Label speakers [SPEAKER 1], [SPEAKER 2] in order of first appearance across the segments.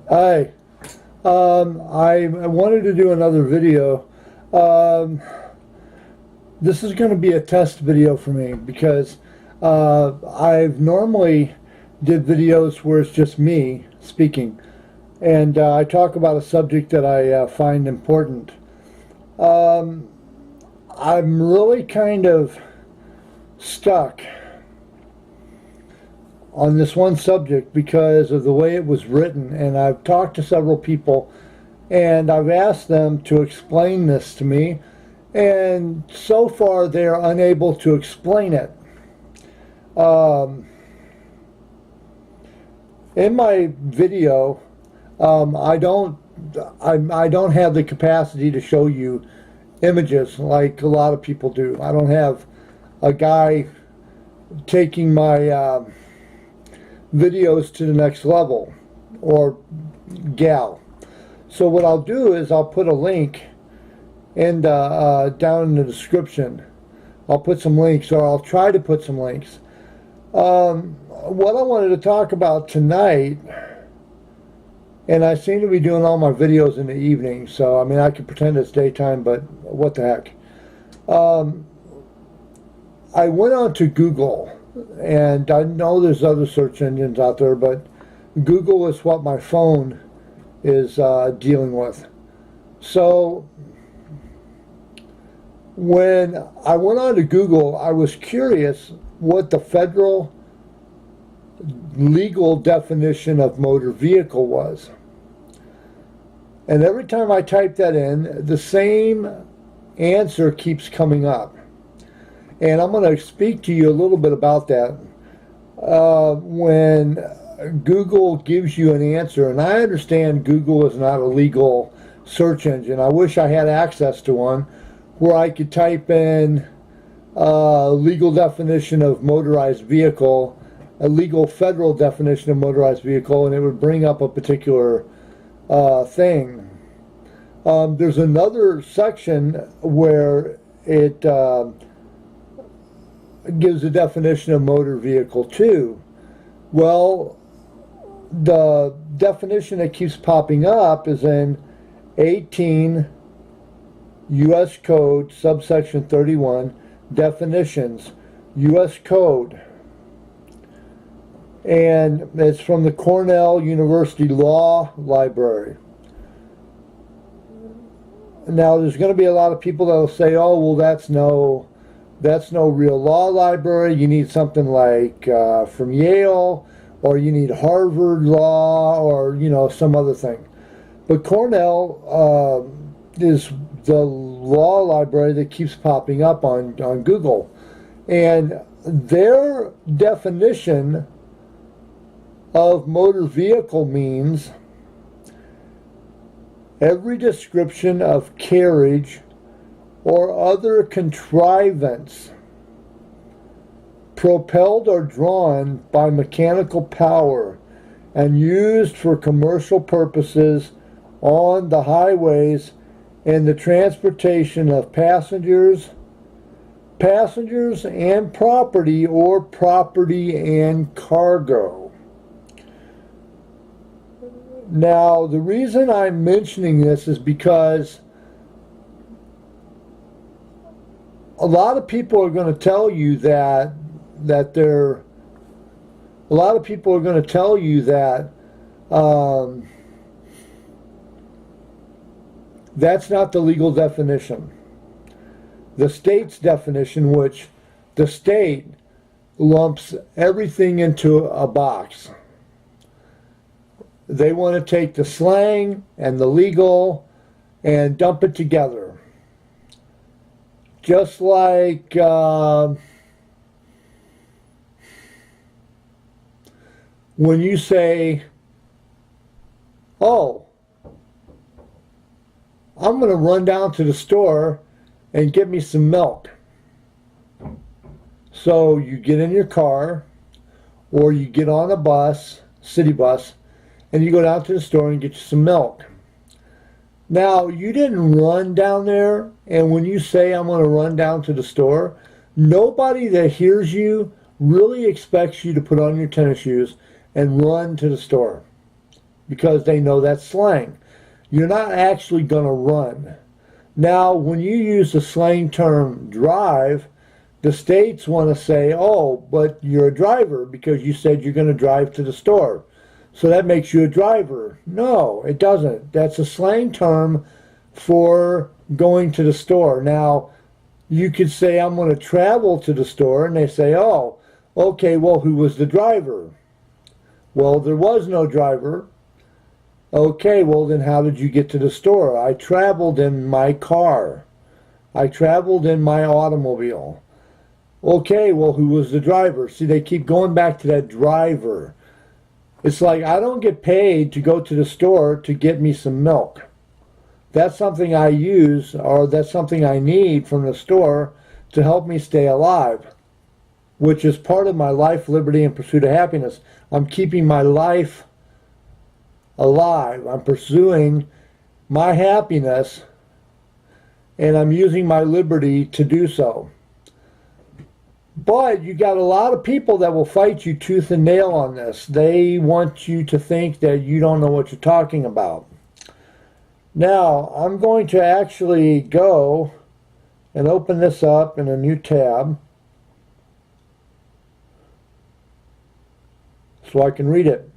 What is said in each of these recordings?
[SPEAKER 1] Hi. I wanted to do another video. Um, this is going to be a test video for me because I've normally did videos where it's just me speaking, and I talk about a subject that I find important. Um, I'm really kind of stuck on this one subject because of the way it was written, and I've talked to several people and I've asked them to explain this to me, and so far they're unable to explain it. Um, in my video, I don't have the capacity to show you images like a lot of people do. I don't have a guy taking my videos to the next level, or gal. So what I'll do is I'll put a link in down in the description. I'll put some links, or I'll try to put some links. What I wanted to talk about tonight, and I seem to be doing all my videos in the evening, so I mean I can pretend it's daytime, but what the heck. I went on to Google, and I know there's other search engines out there, but Google is what my phone is dealing with. So when I went on to Google, I was curious what the federal legal definition of motor vehicle was. And every time I type that in, the same answer keeps coming up. And I'm going to speak to you a little bit about that. When Google gives you an answer, and I understand Google is not a legal search engine. I wish I had access to one where I could type in legal definition of motorized vehicle, a legal federal definition of motorized vehicle, and it would bring up a particular thing. There's another section where it gives a definition of motor vehicle too. Well, the definition that keeps popping up is in 18 U.S. Code, subsection 31, definitions, U.S. Code. And it's from the Cornell University Law Library. Now, there's going to be a lot of people that will say, oh, well, that's no real law library. You need something like from Yale, or you need Harvard Law, or some other thing. But Cornell is the law library that keeps popping up on Google, and their definition of motor vehicle means every description of carriage or other contrivance propelled or drawn by mechanical power and used for commercial purposes on the highways and the transportation of passengers and property, or property and cargo. Now, the reason I'm mentioning this is because a lot of people are going to tell you that that's not the legal definition. The state's definition, which the state lumps everything into a box. They want to take the slang and the legal and dump it together. Just like when you say, oh, I'm going to run down to the store and get me some milk. So you get in your car, or you get on a bus, city bus, and you go down to the store and get you some milk. Now, you didn't run down there, and when you say I'm going to run down to the store, nobody that hears you really expects you to put on your tennis shoes and run to the store. because they know that's slang. You're not actually going to run. Now, when you use the slang term drive, the states want to say, oh, but you're a driver because you said you're going to drive to the store. So that makes you a driver. No, it doesn't. That's a slang term for going to the store. Now, you could say, I'm going to travel to the store, and they say, oh, okay, well, who was the driver? Well, there was no driver. Okay, well, then how did you get to the store? I traveled in my car. I traveled in my automobile. Okay, well, who was the driver? See, they keep going back to that driver. It's like, I don't get paid to go to the store to get me some milk. That's something I use, or that's something I need from the store to help me stay alive, which is part of my life, liberty, and pursuit of happiness. I'm keeping my life alive. I'm pursuing my happiness, and I'm using my liberty to do so. But you got a lot of people that will fight you tooth and nail on this. They want you to think that you don't know what you're talking about. Now, I'm going to actually go and open this up in a new tab so I can read it.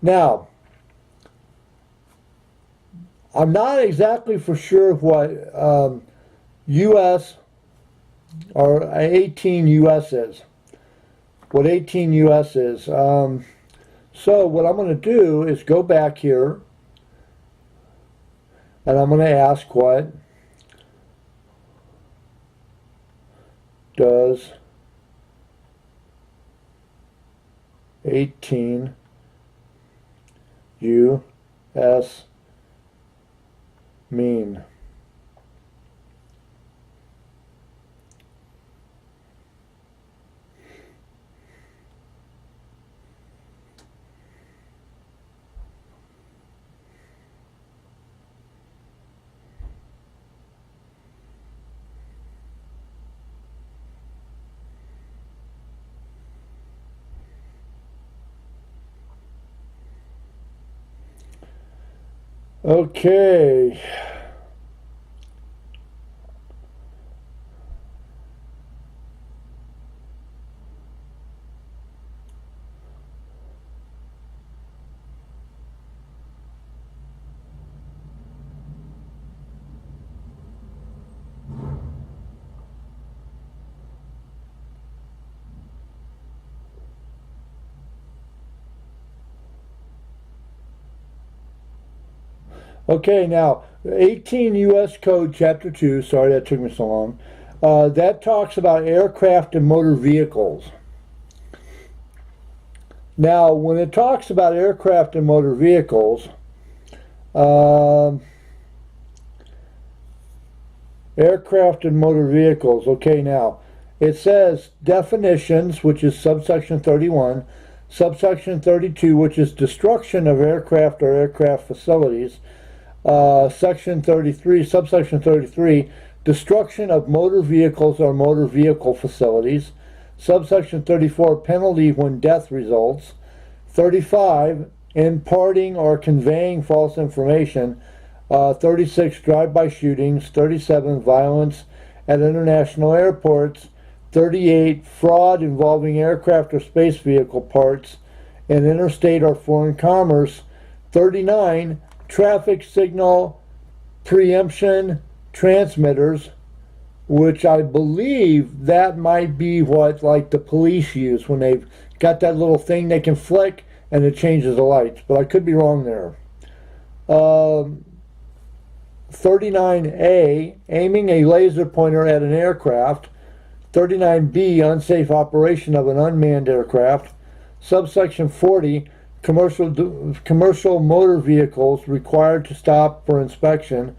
[SPEAKER 1] Now, I'm not exactly for sure what U.S. or 18 U.S. is. What 18 U.S. is. So what I'm going to do is go back here, and I'm going to ask, what does 18 U.S. mean? Okay. Okay, now 18 U.S. Code Chapter 2, sorry that took me so long, that talks about aircraft and motor vehicles. Now, when it talks about aircraft and motor vehicles, okay, now, it says definitions, which is subsection 31, subsection 32, which is destruction of aircraft or aircraft facilities, section 33, subsection 33, destruction of motor vehicles or motor vehicle facilities, subsection 34, penalty when death results, 35, imparting or conveying false information, 36, drive-by shootings, 37, violence at international airports, 38, fraud involving aircraft or space vehicle parts in interstate or foreign commerce, 39, traffic signal preemption transmitters, which I believe that might be what, like, the police use when they've got that little thing they can flick and it changes the lights, but I could be wrong there. 39A, aiming a laser pointer at an aircraft. 39B, unsafe operation of an unmanned aircraft. Subsection 40, commercial motor vehicles required to stop for inspection.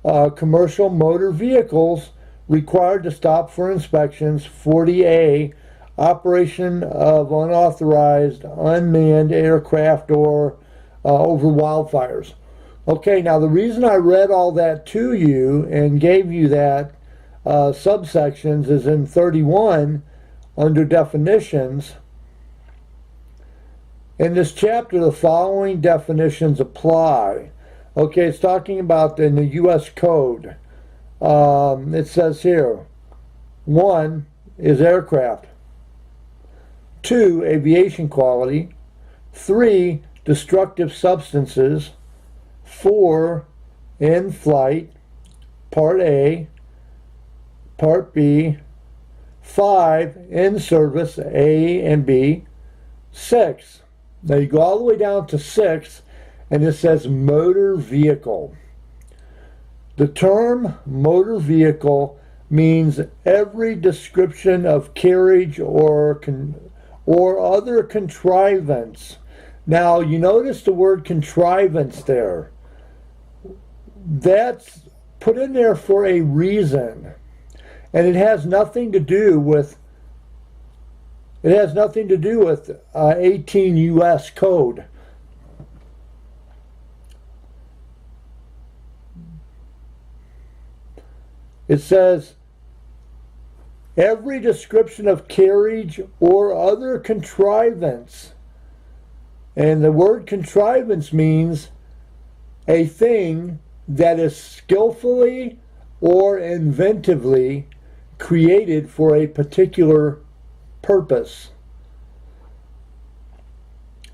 [SPEAKER 1] Commercial motor vehicles required to stop for inspections. 40A, operation of unauthorized unmanned aircraft or over wildfires. Okay, now the reason I read all that to you and gave you that subsections is in 31 under definitions. In this chapter, the following definitions apply. Okay, it's talking about in the U.S. Code. It says here, 1 is aircraft. 2, aviation quality. 3, destructive substances. 4, in flight. Part A. Part B. 5, in service, A and B. 6. Now you go all the way down to 6, and it says motor vehicle. The term motor vehicle means every description of carriage or other contrivance. Now you notice the word contrivance there. That's put in there for a reason. And it has nothing to do with 18 U.S. Code. It says every description of carriage or other contrivance. And the word contrivance means a thing that is skillfully or inventively created for a particular purpose.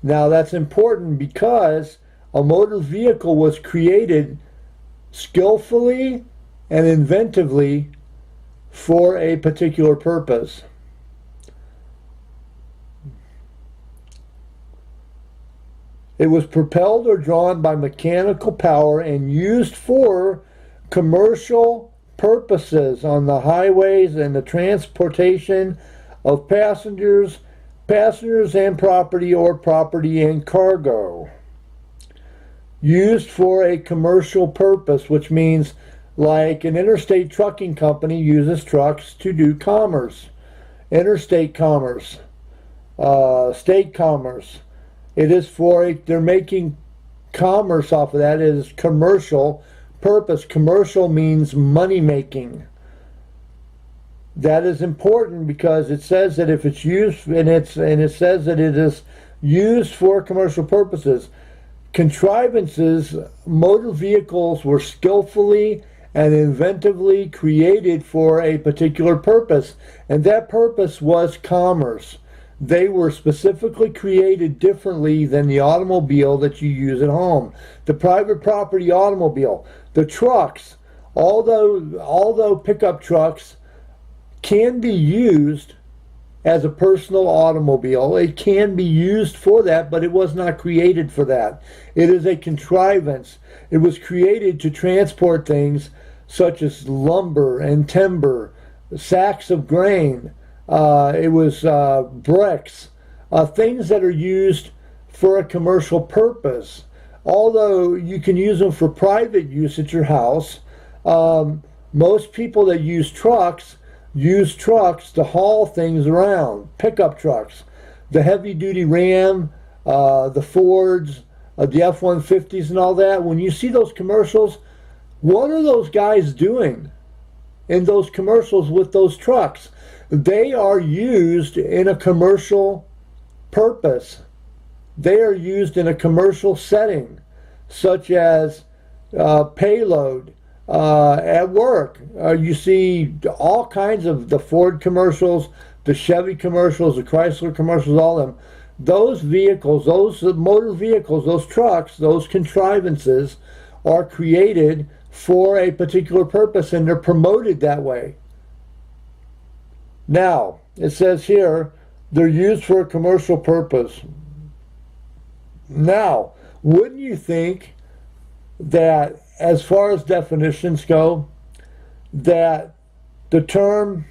[SPEAKER 1] Now that's important because a motor vehicle was created skillfully and inventively for a particular purpose. It was propelled or drawn by mechanical power and used for commercial purposes on the highways and the transportation of passengers and property, or property and cargo. Used for a commercial purpose, which means like an interstate trucking company uses trucks to do commerce, interstate commerce, state commerce. It is they're making commerce off of that. It is commercial purpose. Commercial means money making. That is important because it says that if it's used, and it says that it is used for commercial purposes. Contrivances, motor vehicles were skillfully and inventively created for a particular purpose, and that purpose was commerce. They were specifically created differently than the automobile that you use at home. The private property automobile, the trucks, although pickup trucks can be used as a personal automobile. It can be used for that, but it was not created for that. It is a contrivance. It was created to transport things such as lumber and timber, sacks of grain. It was bricks, things that are used for a commercial purpose. Although you can use them for private use at your house, most people that use trucks to haul things around. Pickup trucks, the heavy-duty Ram, the Fords, the F-150s and all that. When you see those commercials, what are those guys doing in those commercials with those trucks? They are used in a commercial purpose. They are used in a commercial setting, such as payload, at work. You see all kinds of the Ford commercials, the Chevy commercials, the Chrysler commercials, all of them. Those vehicles, those motor vehicles, those trucks, those contrivances are created for a particular purpose, and they're promoted that way. Now, it says here, they're used for a commercial purpose. Now, wouldn't you think that as far as definitions go, that the term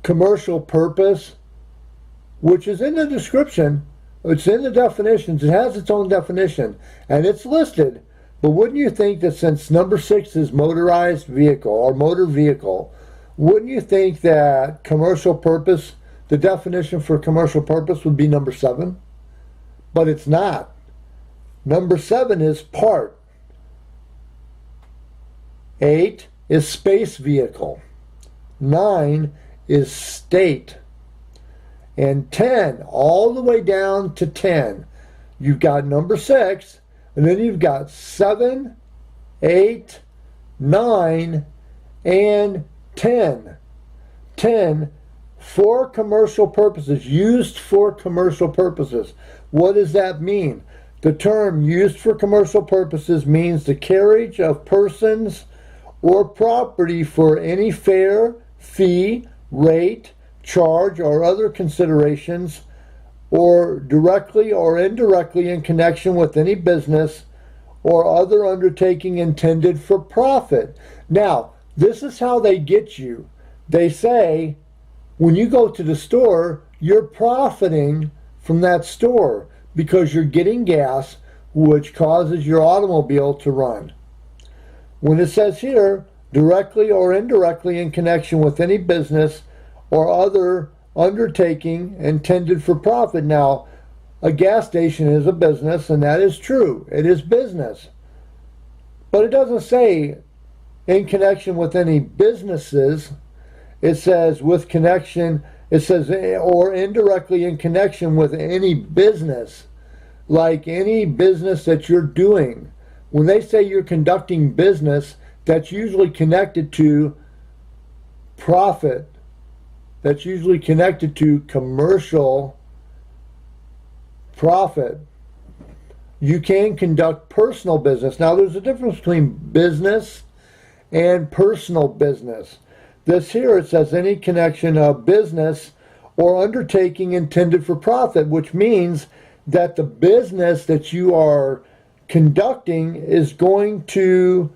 [SPEAKER 1] commercial purpose, which is in the description, it's in the definitions, it has its own definition, and it's listed, but wouldn't you think that since number 6 is motorized vehicle or motor vehicle, wouldn't you think that commercial purpose, the definition for commercial purpose would be number 7? But it's not. Number 7 is part. 8 is space vehicle. 9 is state. and 10, all the way down to 10. You've got number 6, and then you've got 7, 8, 9, and 10. 10 for commercial purposes, used for commercial purposes. What does that mean? The term used for commercial purposes means the carriage of persons or property for any fare, fee, rate, charge, or other considerations, or directly or indirectly in connection with any business or other undertaking intended for profit. Now, this is how they get you. They say, when you go to the store, you're profiting from that store because you're getting gas, which causes your automobile to run. When it says here, directly or indirectly in connection with any business or other undertaking intended for profit. Now, a gas station is a business, and that is true. It is business. But it doesn't say in connection with any businesses. It says with connection, it says or indirectly in connection with any business, like any business that you're doing. When they say you're conducting business, that's usually connected to profit. That's usually connected to commercial profit. You can conduct personal business. Now, there's a difference between business and personal business. This here, it says any connection of business or undertaking intended for profit, which means that the business that you are conducting is going to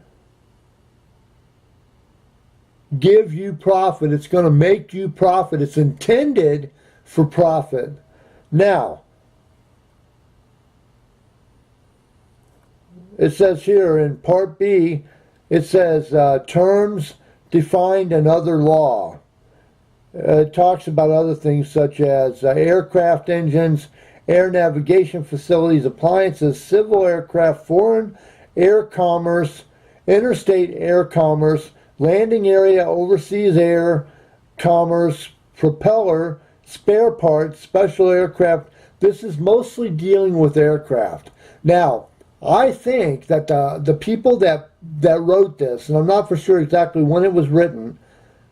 [SPEAKER 1] give you profit. It's going to make you profit. It's intended for profit. Now, it says here in Part B, it says terms defined in other law. It talks about other things such as aircraft engines, air navigation facilities, appliances, civil aircraft, foreign air commerce, interstate air commerce, landing area, overseas air commerce, propeller, spare parts, special aircraft. This is mostly dealing with aircraft. Now, I think that the people that wrote this, and I'm not for sure exactly when it was written,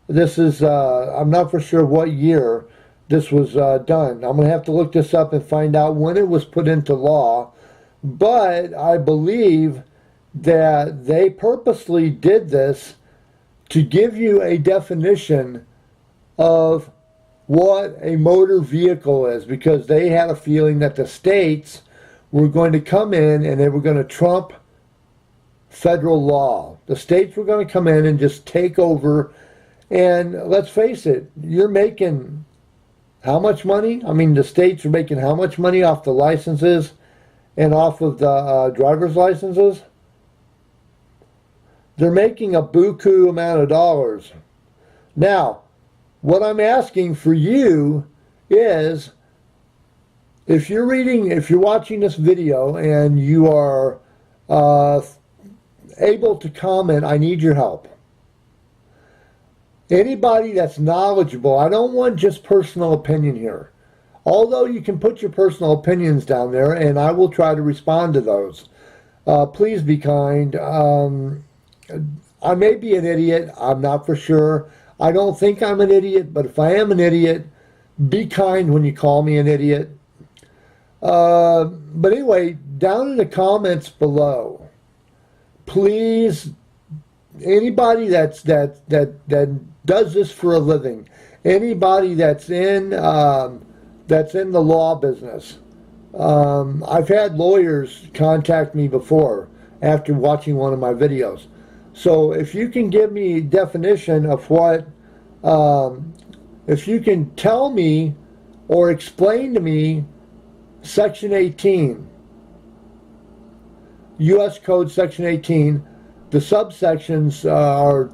[SPEAKER 1] this is, I'm not for sure what year this was done. I'm going to have to look this up and find out when it was put into law, but I believe that they purposely did this to give you a definition of what a motor vehicle is, because they had a feeling that the states were going to come in and they were going to trump federal law. The states were going to come in and just take over. And let's face it, you're making how much money? I mean, the states are making how much money off the licenses and off of the driver's licenses? They're making a buku amount of dollars. Now, what I'm asking for you is, if you're watching this video and you are able to comment, I need your help. Anybody that's knowledgeable, I don't want just personal opinion here. Although you can put your personal opinions down there and I will try to respond to those. Please be kind. I may be an idiot. I'm not for sure. I don't think I'm an idiot, but if I am an idiot, be kind when you call me an idiot. But anyway, down in the comments below, please, anybody that does this for a living, anybody that's in the law business, I've had lawyers contact me before after watching one of my videos. So if you can give me a definition of what, if you can tell me or explain to me Section 18, U.S. Code Section 18, the subsections are,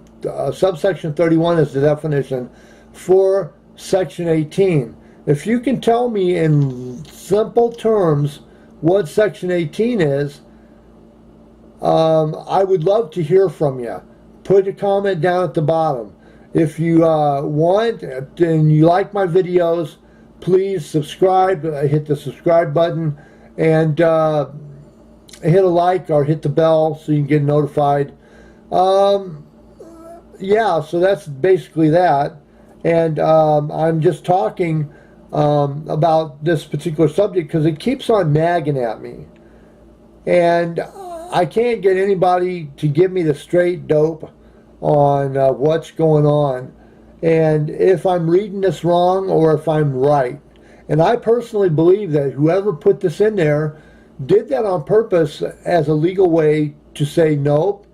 [SPEAKER 1] subsection 31 is the definition for Section 18. If you can tell me in simple terms what Section 18 is, I would love to hear from you. Put a comment down at the bottom. If you want and you like my videos, please subscribe. Hit the subscribe button, and hit a like or hit the bell so you can get notified. Yeah, so that's basically that. And I'm just talking about this particular subject because it keeps on nagging at me. And I can't get anybody to give me the straight dope on what's going on. And if I'm reading this wrong or if I'm right. And I personally believe that whoever put this in there did that on purpose as a legal way to say, nope,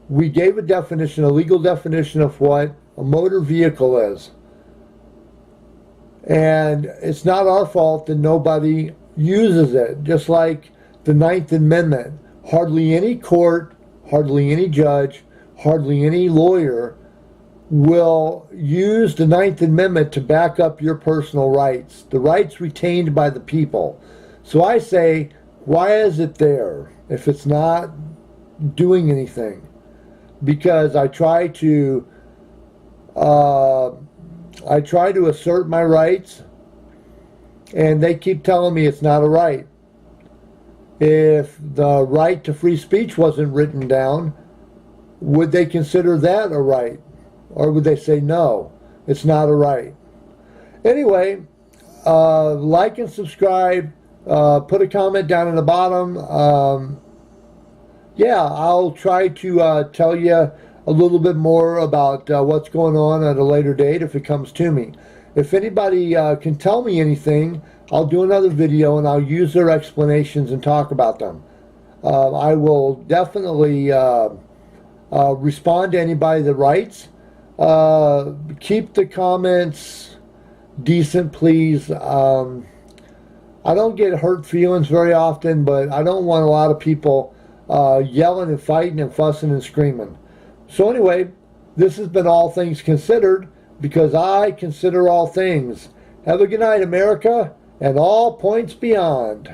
[SPEAKER 1] we gave a definition, a legal definition of what a motor vehicle is. And it's not our fault that nobody uses it. Just like the Ninth Amendment. Hardly any court, hardly any judge, hardly any lawyer will use the Ninth Amendment to back up your personal rights, the rights retained by the people. So I say, why is it there if it's not doing anything? Because I try to assert my rights, and they keep telling me it's not a right. If the right to free speech wasn't written down, would they consider that a right? Or would they say, no, it's not a right? Anyway, like and subscribe. Put a comment down in the bottom. Yeah, I'll try to tell you a little bit more about what's going on at a later date if it comes to me. If anybody can tell me anything, I'll do another video and I'll use their explanations and talk about them. I will definitely respond to anybody that writes. Keep the comments decent, please. I don't get hurt feelings very often, but I don't want a lot of people yelling and fighting and fussing and screaming. So anyway, this has been All Things Considered, because I consider all things. Have a good night, America, and all points beyond.